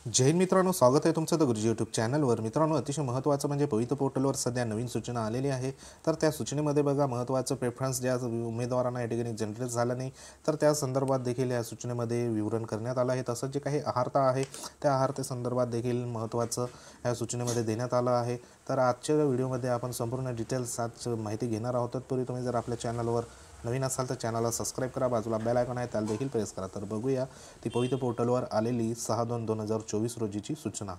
जय हिंद मित्रांनो, स्वागत आहे तुमचं द गुरुजी यूट्यूब चॅनलवर। मित्रांनो, अतिशय महत्त्वाचं म्हणजे पवित्र पोर्टलवर सध्या नवीन सूचना आलेली आहे। तर त्या सूचनेमध्ये बघा, महत्त्वाचं प्रेफरन्स ज्या उमेदवारांना या ठिकाणी जनरेट झालं नाही, तर त्या संदर्भात देखील या सूचनेमध्ये विवरण करण्यात आलं आहे। तसंच जे काही आहारता आहे, त्या आहारते संदर्भात देखील महत्त्वाचं या सूचनेमध्ये देण्यात आलं आहे। तर आजच्या व्हिडिओमध्ये आपण संपूर्ण डिटेल्स आज माहिती घेणार आहोत। तत्पूर्वी तुम्ही जर आपल्या चॅनलवर नवीन असाल तर चॅनलला सबस्क्राईब करा, बाजूला बेल आयकॉन आहे त्याला देखील प्रेस करा। तर बघूया ती पवित्र पोर्टलवर आलेली 6/2/2024 रोजीची सूचना।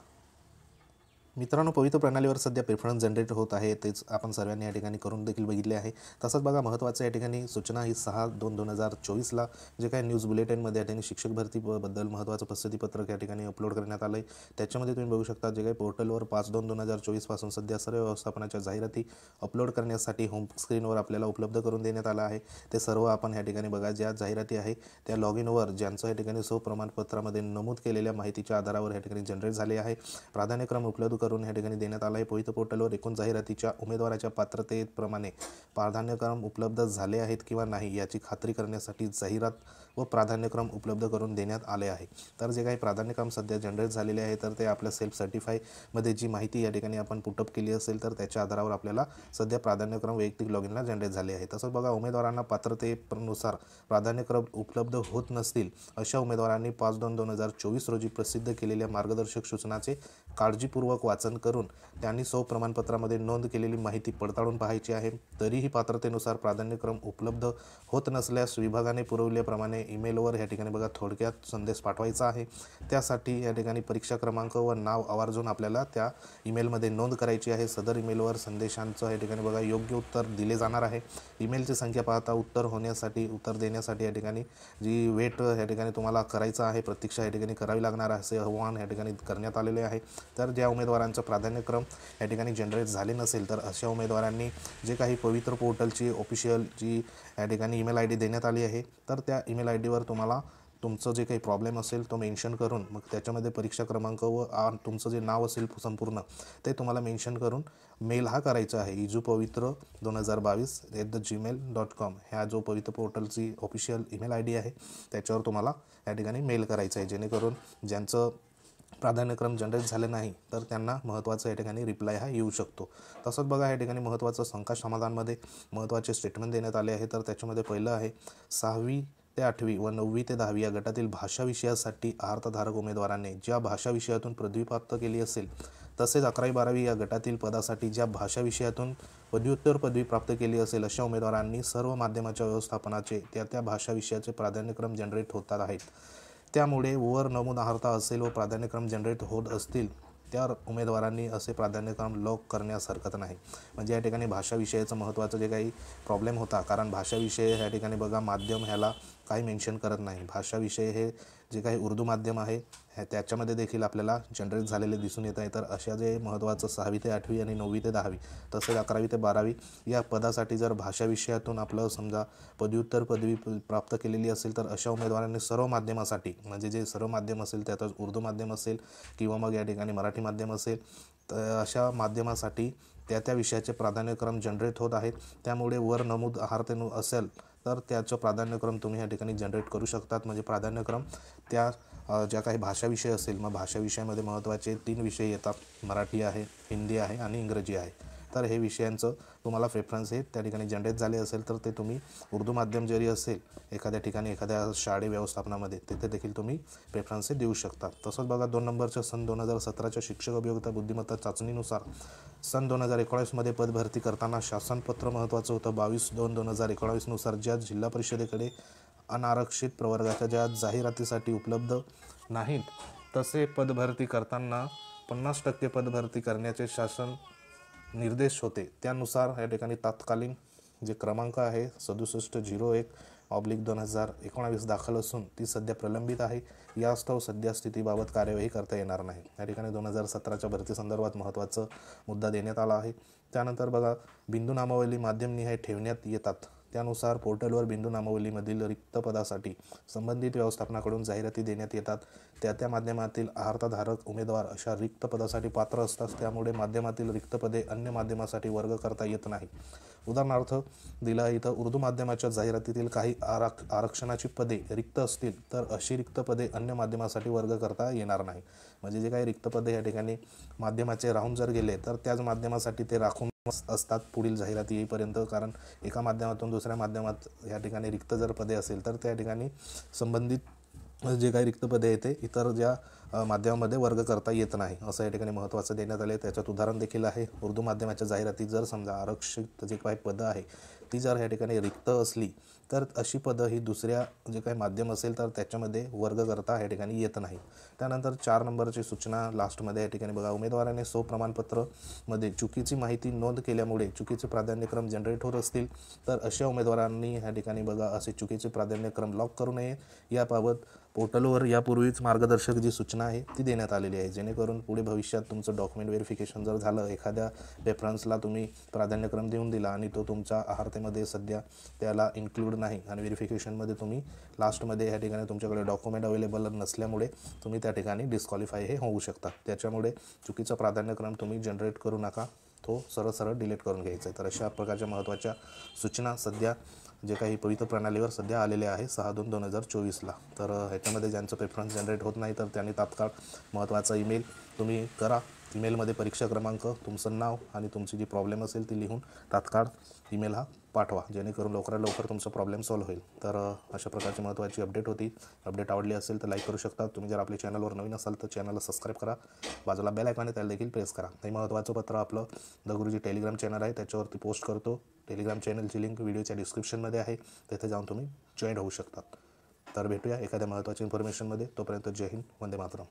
मित्रांनो, पवित्र प्रणालीवर सध्या प्रेफरन्स जनरेट होत आहे, तेच आपण सर्वांनी या ठिकाणी करून देखील बघितले आहे। तसंच बघा, महत्त्वाचं या ठिकाणी सूचना ही 6/2/2024ला जे काही न्यूज बुलेटिनमध्ये या ठिकाणी शिक्षक भरतीबद्दल महत्त्वाचं प्रसिद्धीपत्रक या ठिकाणी अपलोड करण्यात आलं आहे। त्याच्यामध्ये तुम्ही बघू शकता, जे काही पोर्टलवर 5/2/2024 पासून सध्या सर्व व्यवस्थापनाच्या जाहिराती अपलोड करण्यासाठी होम स्क्रीनवर आपल्याला उपलब्ध करून देण्यात आलं आहे। ते सर्व आपण या ठिकाणी बघा, ज्या जाहिराती आहे त्या लॉग इनवर ज्यांचं या ठिकाणी प्रमाणपत्रामध्ये नमूद केलेल्या माहितीच्या आधारावर या ठिकाणी जनरेट झाले आहे। प्राधान्यक्रम उपलब्ध करून या ठिकाणी देण्यात आला आहे। पवित्र पोर्टलवर एकूण जाहिरातीच्या उमेदवाराच्या पात्रतेप्रमाणे प्राधान्यक्रम उपलब्ध झाले आहेत किंवा नाही याची खात्री करण्यासाठी जाहिरात व प्राधान्यक्रम उपलब्ध करून देण्यात आले आहे। तर जे काही प्राधान्यक्रम सध्या जनरेट झालेले आहे, तर ते आपल्या सेल्फ सर्टिफायमध्ये जी माहिती या ठिकाणी आपण पुटअप केली असेल, तर त्याच्या आधारावर आपल्याला सध्या प्राधान्यक्रम वैयक्तिक लॉग इनला जनरेट झाले आहे। तसंच बघा, उमेदवारांना पात्रतेनुसार प्राधान्यक्रम उपलब्ध होत नसतील अशा उमेदवारांनी 5/2/2024 रोजी प्रसिद्ध केलेल्या मार्गदर्शक सूचनाचे काळजीपूर्वक वाचन करून त्यांनी प्रमाणपत्रामध्ये नोंद केलेली माहिती पडताळून पाहायची आहे। तरीही पात्रतेनुसार प्राधान्यक्रम उपलब्ध होत नसल्यास विभागाने पुरवल्याप्रमाणे ईमेलवर या ठिकाणी बघा थोडक्यात संदेश पाठवायचा आहे। त्यासाठी या ठिकाणी परीक्षा क्रमांक व नाव आवर्जून आपल्याला त्या ईमेलमध्ये नोंद करायची आहे। सदर ईमेलवर संदेशांचं या ठिकाणी बघा योग्य उत्तर दिले जाणार आहे। ईमेलची संख्या पाहता उत्तर देण्यासाठी या ठिकाणी जी वेट या ठिकाणी तुम्हाला करायचं आहे, प्रतीक्षा या ठिकाणी करावी लागणार आहे, असे आवाहन या ठिकाणी करण्यात आलेले आहे। तर ज्या उमेदवारांचं प्राधान्यक्रम या ठिकाणी जनरेट झाले नसेल, तर अशा उमेदवारांनी जे काही पवित्र पोर्टलची ऑफिशियल जी या ठिकाणी ईमेल आय डी देण्यात आली आहे, तर त्या ईमेल आय डीवर तुम्हाला तुमचं जे काही प्रॉब्लेम असेल तो मेन्शन करून, मग त्याच्यामध्ये परीक्षा क्रमांक व तुमचं जे नाव असेल संपूर्ण ते तुम्हाला मेन्शन करून मेल हा करायचा आहे। ijupavitra2022@gmail.com ह्या जो पवित्र पोर्टलची ऑफिशियल ईमेल आय डी आहे त्याच्यावर तुम्हाला या ठिकाणी मेल करायचं आहे, जेणेकरून ज्यांचं प्राधान्यक्रम जनरेट झाले नाही तर त्यांना महत्त्वाचं या ठिकाणी रिप्लाय हा येऊ शकतो। तसंच बघा, या ठिकाणी महत्त्वाचं शंका समाधानमध्ये महत्त्वाचे स्टेटमेंट देण्यात आले आहे। तर त्याच्यामध्ये पहिलं आहे, 6वी ते 8वी व 9वी ते 10वी या गटातील भाषा विषयासाठी आहारताधारक उमेदवारांनी ज्या भाषा विषयातून पदवी प्राप्त केली असेल, तसेच 11वी-12वी या गटातील पदासाठी ज्या भाषा विषयातून पदव्युत्तर पदवी प्राप्त केली असेल अशा उमेदवारांनी सर्व माध्यमाच्या व्यवस्थापनाचे त्या भाषा विषयाचे प्राधान्यक्रम जनरेट होतात आहेत। त्यामुळे वर नमूद आहारता असेल व प्राधान्यक्रम जनरेट होत असतील त्या उमेदवारांनी असे प्राधान्यक्रम लॉक करण्यास हरकत नाही। म्हणजे या ठिकाणी भाषा विषयाचं महत्त्वाचं जे काही प्रॉब्लेम होता, कारण भाषा विषय ह्या ठिकाणी बघा माध्यम ह्याला काही मेन्शन करत नाही। भाषा विषय हे जे काही उर्दू माध्यम आहे त्याच्यामध्ये देखील आपल्याला जनरेट झालेले दिसून येत आहे। तर अशा जे महत्त्वाचं 6वी ते 8वी आणि 9वी ते 10वी तसेच 11वी ते 12वी या पदासाठी जर भाषा विषयातून आपलं समजा पदव्युत्तर पदवी प्राप्त केलेली असेल, तर अशा उमेदवारांनी सर्व माध्यमासाठी, म्हणजे जे सर्व माध्यम असेल त्यातच उर्दू माध्यम असेल किंवा मग या ठिकाणी मराठी माध्यम असेल, तर अशा माध्यमासाठी त्या विषयाचे प्राधान्यक्रम जनरेट होत आहेत। त्यामुळे वर नमूद आहारते असेल तर त्याचं प्राधान्यक्रम तुम्ही या ठिकाणी जनरेट करू शकतात। म्हणजे प्राधान्यक्रम त्या ज्या काही भाषा विषय असेल, मग भाषा विषयामध्ये महत्त्वाचे 3 विषय येतात, मराठी आहे, हिंदी आहे आणि इंग्रजी आहे। तर हे विषयांचं तुम्हाला प्रेफरन्स हे त्या ठिकाणी जनरेट झाले असेल तर ते तुम्ही उर्दू माध्यम जरी असेल एखाद्या ठिकाणी एखाद्या शाळे व्यवस्थापनामध्ये तिथे देखील तुम्ही प्रेफरन्स देऊ शकता। तसंच बघा, 2 नंबरच्या सन 2017च्या शिक्षक अभियोगिता बुद्धिमत्ता चाचणीनुसार सन 2019मध्ये पदभरती करताना शासनपत्र महत्त्वाचं होतं। 22/2/2019 नुसार ज्या जिल्हा परिषदेकडे अनारक्षित प्रवर्गाच्या ज्या जाहिरातीसाठी उपलब्ध नाहीत, तसे पदभरती करताना 50% पदभरती करण्याचे शासन निर्देश होते। त्यानुसार या ठिकाणी तात्कालीन जे क्रमांक आहे 6701/2019 दाखल असून ती सध्या प्रलंबित आहे। यास्तव सध्या स्थितीबाबत कार्यवाही करता येणार नाही। या ठिकाणी 2017च्या भरती संदर्भात महत्त्वाचा मुद्दा देण्यात आला आहे। त्यानंतर बघा, बिंदू नामावली माध्यमनिहाय ठेवण्यात येतात। त्यानुसार पोर्टलवर बिंदू नामावलीमधील रिक्त पदासाठी संबंधित व्यवस्थापनाकडून जाहिराती देण्यात येतात। त्या माध्यमातील आहारताधारक उमेदवार अशा रिक्त पदासाठी पात्र असतात। त्यामुळे माध्यमातील रिक्त पदे अन्य माध्यमासाठी वर्ग करता येत नाही। उदाहरणार्थ दिलं आहे इथं, उर्दू माध्यमाच्या जाहिरातीतील काही आरक्षणाची पदे रिक्त असतील तर अशी रिक्त पदे अन्य माध्यमासाठी वर्ग करता येणार नाही. म्हणजे जे काही रिक्त पदे या ठिकाणी माध्यमाचे राहून जर गेले तर त्याच माध्यमासाठी ते राखून असतात पुढील जाहिराती येईपर्यंत. कारण एका माध्यमातून दुसऱ्या माध्यमात या ठिकाणी रिक्त जर पदे असेल तर त्या ठिकाणी संबंधित जे काही रिक्त पदे आहेत ते इतर ज्या माध्यमामध्ये वर्ग करता येत नाही, असं या ठिकाणी महत्त्वाचं देण्यात आले. त्याच्यात उदाहरण देखील आहे, उर्दू माध्यमाच्या जाहिरातीत जर समजा आरक्षित जे काही पदं आहे ती जर या ठिकाणी रिक्त असली तर अशी पदं ही दुसऱ्या जे काही माध्यम असेल तर त्याच्यामध्ये वर्ग करता या ठिकाणी येत नाही. त्यानंतर 4 नंबरची सूचना लास्टमध्ये या ठिकाणी बघा, उमेदवाराने प्रमाणपत्रमध्ये चुकीची माहिती नोंद केल्यामुळे चुकीचे प्राधान्यक्रम जनरेट होत असतील तर अशा उमेदवारांनी या ठिकाणी बघा असे चुकीचे प्राधान्यक्रम लॉक करू नये. याबाबत पोर्टलवर यापूर्वीच मार्गदर्शक जी सूचना आहे ती देण्यात आलेली आहे, जेणेकरून पुढे भविष्यात तुमचं डॉक्युमेंट व्हेरिफिकेशन जर झालं, एखाद्या रेफरन्सला तुम्ही प्राधान्यक्रम देऊन दिला आणि तो तुमच्या आहारतेमध्ये सध्या त्याला इन्क्लूड नाही आणि व्हेरिफिकेशनमध्ये तुम्ही लास्टमध्ये या ठिकाणी तुमच्याकडे डॉक्युमेंट अवेलेबल नसल्यामुळे तुम्ही त्या ठिकाणी डिस्क्वालिफाय हे होऊ शकता. त्याच्यामुळे चुकीचा प्राधान्यक्रम तुम्ही जनरेट करू नका, तो सरळ डिलीट करून घ्यायचा आहे. तर अशा प्रकारच्या महत्त्वाच्या सूचना सध्या जे काही पवित्र प्रणालीवर सध्या आलेले आहे 6/2/2024ला. तर ह्याच्यामध्ये ज्यांचं प्रेफरन्स जनरेट होत नाही तर त्यांनी तात्काळ महत्त्वाचा ईमेल तुम्ही करा. ईमेलमध्ये परीक्षा क्रमांक, तुमचं नाव आणि तुमची जी प्रॉब्लेम असेल ती लिहून तात्काळ ईमेल हा पाठवा, जेणेकरून लवकरात लवकर तुमचा प्रॉब्लेम सॉल्व्ह होईल. तर अशा प्रकारची महत्त्वाची अपडेट होती. अपडेट आवडली असेल तर लाईक करू शकता. तुम्ही जर आपल्या चॅनलवर नवीन असाल तर चॅनलला सबस्क्राईब करा, बाजूला बेल आयकॉन आहे त्याला देखील प्रेस करा. हे महत्त्वाचं पत्र आपलं द गुरुजी टेलिग्राम चॅनल आहे त्याच्यावरती पोस्ट करतो. टेलिग्राम चॅनलची लिंक व्हिडिओच्या डिस्क्रिप्शनमध्ये आहे, तेथे जाऊन तुम्ही जॉईन होऊ शकता. तर भेटूया एखाद्या महत्त्वाच्या इन्फॉर्मेशनमध्ये. तोपर्यंत जय हिंद, वंदे मातरम.